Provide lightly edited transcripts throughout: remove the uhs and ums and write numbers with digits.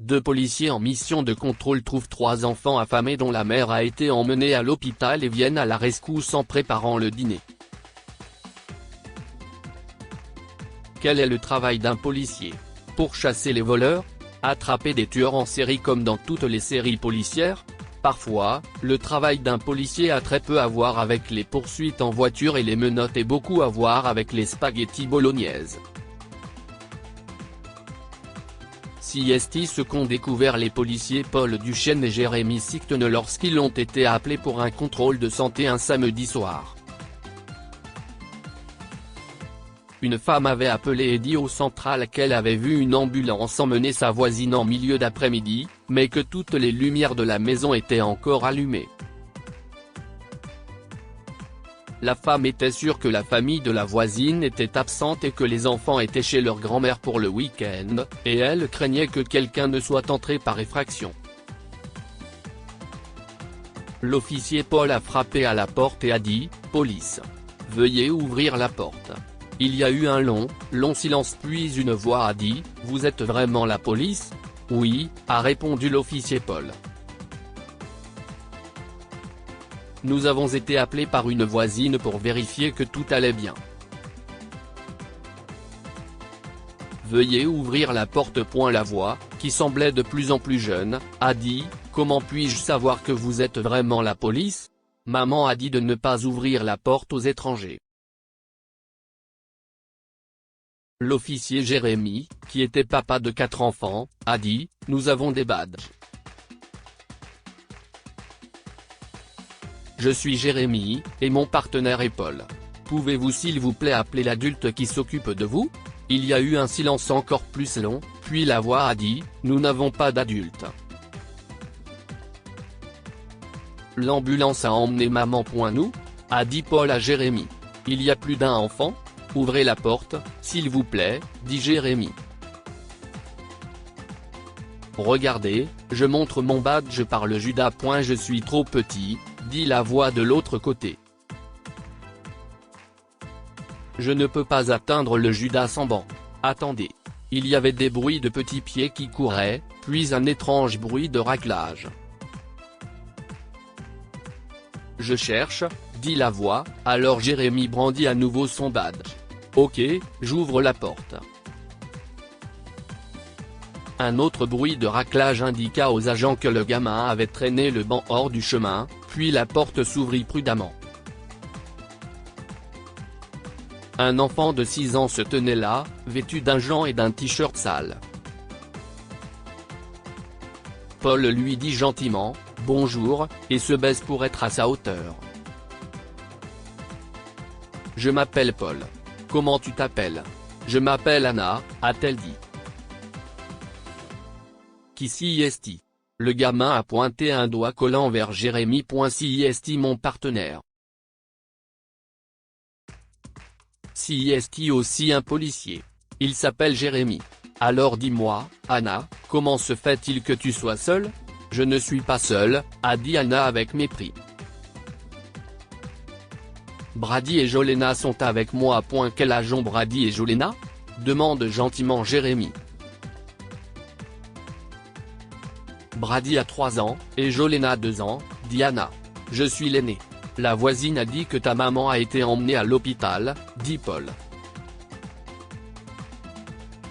Deux policiers en mission de contrôle trouvent 3 enfants affamés dont la mère a été emmenée à l'hôpital et viennent à la rescousse en préparant le dîner. Quel est le travail d'un policier? Pourchasser les voleurs? Attraper des tueurs en série comme dans toutes les séries policières? Parfois, le travail d'un policier a très peu à voir avec les poursuites en voiture et les menottes et beaucoup à voir avec les spaghettis bolognaises. C'est ce qu'ont découvert les policiers Paul Duchesne et Jérémy Sictene lorsqu'ils ont été appelés pour un contrôle de santé un samedi soir. Une femme avait appelé et dit au central qu'elle avait vu une ambulance emmener sa voisine en milieu d'après-midi, mais que toutes les lumières de la maison étaient encore allumées. La femme était sûre que la famille de la voisine était absente et que les enfants étaient chez leur grand-mère pour le week-end, et elle craignait que quelqu'un ne soit entré par effraction. L'officier Paul a frappé à la porte et a dit « Police. Veuillez ouvrir la porte ». Il y a eu un long silence puis une voix a dit « Vous êtes vraiment la police ?» « Oui », a répondu l'officier Paul. « Nous avons été appelés par une voisine pour vérifier que tout allait bien. Veuillez ouvrir la porte. » La voix, qui semblait de plus en plus jeune, a dit « Comment puis-je savoir que vous êtes vraiment la police ?» Maman a dit de ne pas ouvrir la porte aux étrangers. L'officier Jérémy, qui était papa de 4 enfants, a dit « Nous avons des badges. Je suis Jérémy, et mon partenaire est Paul. Pouvez-vous s'il vous plaît appeler l'adulte qui s'occupe de vous ?» Il y a eu un silence encore plus long, puis la voix a dit « Nous n'avons pas d'adulte. » L'ambulance a emmené maman. Nous, a dit Paul à Jérémy. Il y a plus d'un enfant? Ouvrez la porte, s'il vous plaît, dit Jérémy. Regardez, je montre mon badge par le Judas. Je suis trop petit, dit la voix de l'autre côté. Je ne peux pas atteindre le Judas en banc. Attendez. Il y avait des bruits de petits pieds qui couraient, puis un étrange bruit de raclage. Je cherche, dit la voix, alors Jérémy brandit à nouveau son badge. Ok, j'ouvre la porte. Un autre bruit de raclage indiqua aux agents que le gamin avait traîné le banc hors du chemin, puis la porte s'ouvrit prudemment. Un enfant de 6 ans se tenait là, vêtu d'un gant et d'un t-shirt sale. Paul lui dit gentiment « Bonjour » et se baisse pour être à sa hauteur. « Je m'appelle Paul. Comment tu t'appelles ? » « Je m'appelle Anna », a-t-elle dit. « Qui c'est ? » Le gamin a pointé un doigt collant vers Jérémy. C'est mon partenaire. C'est aussi un policier. Il s'appelle Jérémy. Alors dis-moi, Anna, comment se fait-il que tu sois seule ? Je ne suis pas seule, a dit Anna avec mépris. Brady et Jolena sont avec moi. Quel âge ont Brady et Jolena ? Demande gentiment Jérémy. Brady a 3 ans, et Jolena 2 ans, dit Anna. Je suis l'aîné. La voisine a dit que ta maman a été emmenée à l'hôpital, dit Paul.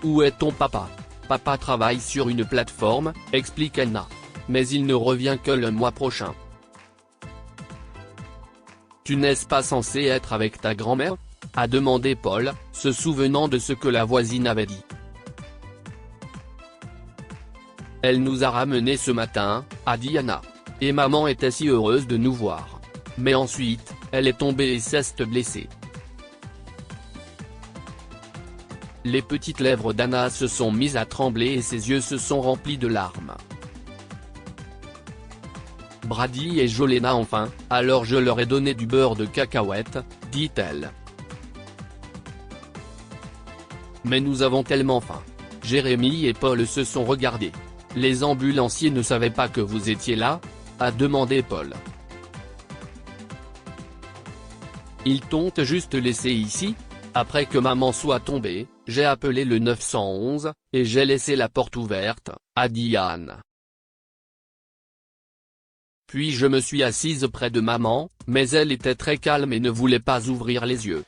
Où est ton papa ? Papa travaille sur une plateforme, explique Anna. Mais il ne revient que le mois prochain. Tu n'es pas censé être avec ta grand-mère ? A demandé Paul, se souvenant de ce que la voisine avait dit. Elle nous a ramenés ce matin, a dit Anna. Et maman était si heureuse de nous voir. Mais ensuite, elle est tombée et s'est blessée. Les petites lèvres d'Anna se sont mises à trembler et ses yeux se sont remplis de larmes. Brady et Jolena enfin, alors je leur ai donné du beurre de cacahuète, dit-elle. Mais nous avons tellement faim. Jérémy et Paul se sont regardés. Les ambulanciers ne savaient pas que vous étiez là ? A demandé Paul. Ils t'ont juste laissé ici ? Après que maman soit tombée, j'ai appelé le 911, et j'ai laissé la porte ouverte, a dit Anne. Puis je me suis assise près de maman, mais elle était très calme et ne voulait pas ouvrir les yeux.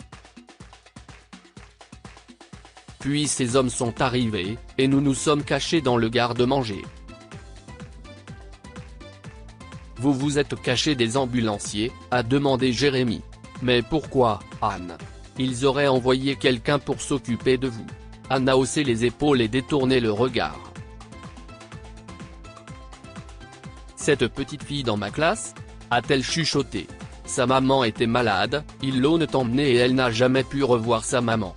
Puis ces hommes sont arrivés, et nous nous sommes cachés dans le garde-manger. Vous vous êtes caché des ambulanciers, a demandé Jérémy. Mais pourquoi, Anne? Ils auraient envoyé quelqu'un pour s'occuper de vous. Anne a haussé les épaules et détourné le regard. Cette petite fille dans ma classe? A-t-elle chuchoté. Sa maman était malade, ils l'ont emmenée et elle n'a jamais pu revoir sa maman.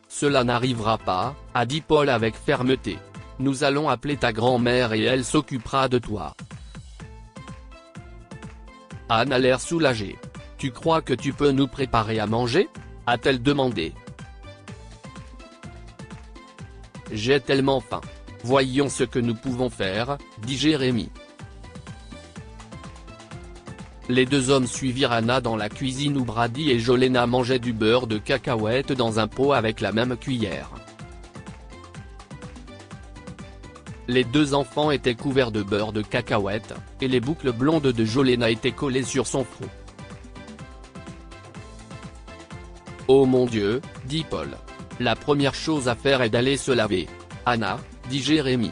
Cela n'arrivera pas, a dit Paul avec fermeté. Nous allons appeler ta grand-mère et elle s'occupera de toi. Anne a l'air soulagée. Tu crois que tu peux nous préparer à manger? A-t-elle demandé. J'ai tellement faim. Voyons ce que nous pouvons faire, dit Jérémy. Les deux hommes suivirent Anna dans la cuisine où Brady et Jolena mangeaient du beurre de cacahuète dans un pot avec la même cuillère. Les deux enfants étaient couverts de beurre de cacahuète, et les boucles blondes de Jolena étaient collées sur son front. Oh mon Dieu, dit Paul. La première chose à faire est d'aller se laver. Anna, dit Jérémy.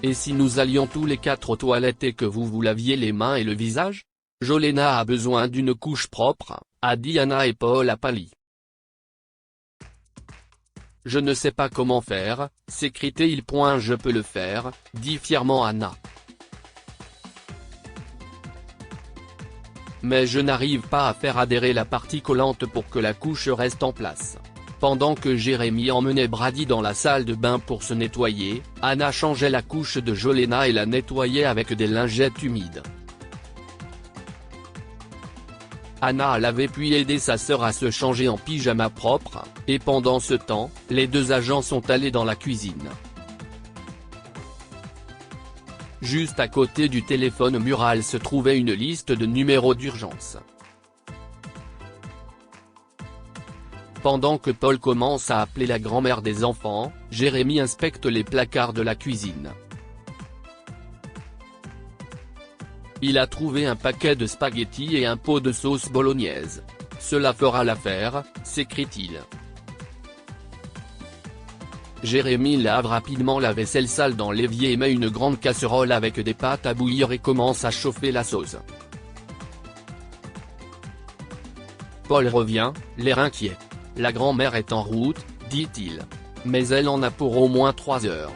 Et si nous allions tous les quatre aux toilettes et que vous vous laviez les mains et le visage? Jolena a besoin d'une couche propre, a dit Anna et Paul a pâli. Je ne sais pas comment faire, s'écrie-t-il. Je peux le faire, dit fièrement Anna. Mais je n'arrive pas à faire adhérer la partie collante pour que la couche reste en place. Pendant que Jérémy emmenait Brady dans la salle de bain pour se nettoyer, Anna changeait la couche de Jolena et la nettoyait avec des lingettes humides. Anna a lavé puis aidé sa sœur à se changer en pyjama propre, et pendant ce temps, les deux agents sont allés dans la cuisine. Juste à côté du téléphone mural se trouvait une liste de numéros d'urgence. Pendant que Paul commence à appeler la grand-mère des enfants, Jérémy inspecte les placards de la cuisine. Il a trouvé un paquet de spaghettis et un pot de sauce bolognaise. Cela fera l'affaire, s'écrie-t-il. Jérémy lave rapidement la vaisselle sale dans l'évier et met une grande casserole avec des pâtes à bouillir et commence à chauffer la sauce. Paul revient, l'air inquiet. La grand-mère est en route, dit-il. Mais elle en a pour au moins 3 heures.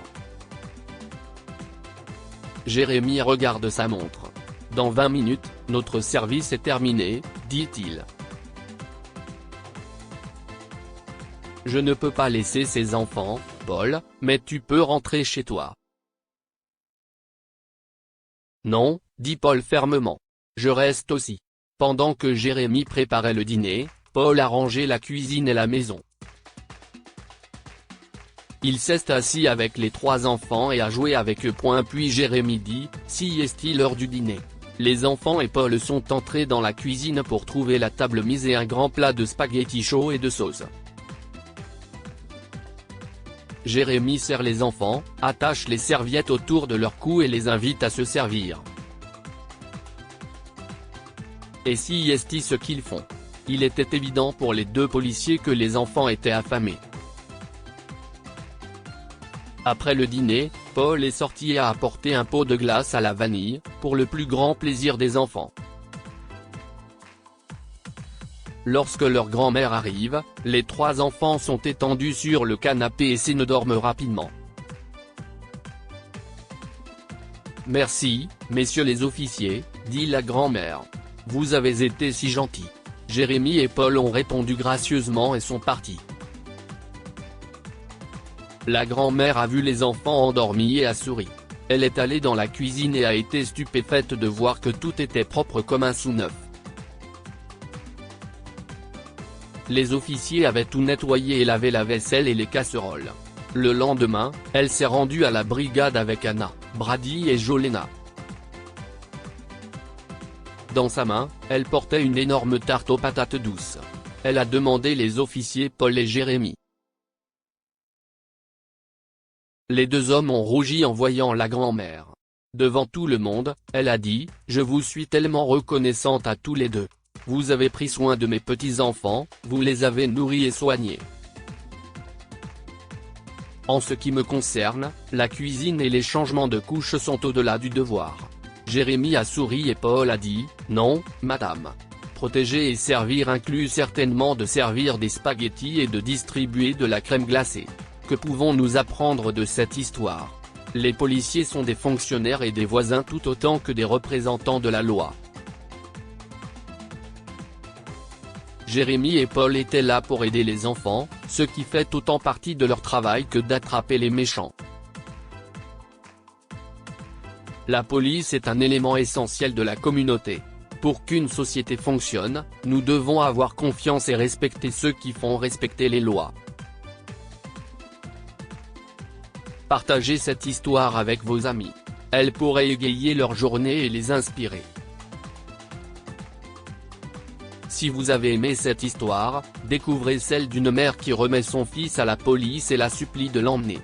Jérémy regarde sa montre. Dans 20 minutes, notre service est terminé, dit-il. Je ne peux pas laisser ces enfants, Paul, mais tu peux rentrer chez toi. Non, dit Paul fermement. Je reste aussi. Pendant que Jérémy préparait le dîner, Paul a rangé la cuisine et la maison. Il s'est assis avec les 3 enfants et a joué avec eux. Puis Jérémy dit, si est-il l'heure du dîner. Les enfants et Paul sont entrés dans la cuisine pour trouver la table mise et un grand plat de spaghettis chauds et de sauce. Jérémy sert les enfants, attache les serviettes autour de leur cou et les invite à se servir. Et si est ce qu'ils font. Il était évident pour les 2 policiers que les enfants étaient affamés. Après le dîner, Paul est sorti et a apporté un pot de glace à la vanille, pour le plus grand plaisir des enfants. Lorsque leur grand-mère arrive, les 3 enfants sont étendus sur le canapé et s'endorment rapidement. Merci, messieurs les officiers, dit la grand-mère. Vous avez été si gentils. Jérémy et Paul ont répondu gracieusement et sont partis. La grand-mère a vu les enfants endormis et a souri. Elle est allée dans la cuisine et a été stupéfaite de voir que tout était propre comme un sou neuf. Les officiers avaient tout nettoyé et lavé la vaisselle et les casseroles. Le lendemain, elle s'est rendue à la brigade avec Anna, Brady et Jolena. Dans sa main, elle portait une énorme tarte aux patates douces. Elle a demandé les officiers Paul et Jérémy. Les deux hommes ont rougi en voyant la grand-mère. Devant tout le monde, elle a dit « Je vous suis tellement reconnaissante à tous les deux. Vous avez pris soin de mes petits-enfants, vous les avez nourris et soignés. En ce qui me concerne, la cuisine et les changements de couches sont au-delà du devoir. » Jérémy a souri et Paul a dit « Non, madame. Protéger et servir inclut certainement de servir des spaghettis et de distribuer de la crème glacée. Que pouvons-nous apprendre de cette histoire? Les policiers sont des fonctionnaires et des voisins tout autant que des représentants de la loi. » Jérémy et Paul étaient là pour aider les enfants, ce qui fait autant partie de leur travail que d'attraper les méchants. La police est un élément essentiel de la communauté. Pour qu'une société fonctionne, nous devons avoir confiance et respecter ceux qui font respecter les lois. Partagez cette histoire avec vos amis. Elle pourrait égayer leur journée et les inspirer. Si vous avez aimé cette histoire, découvrez celle d'une mère qui remet son fils à la police et la supplie de l'emmener.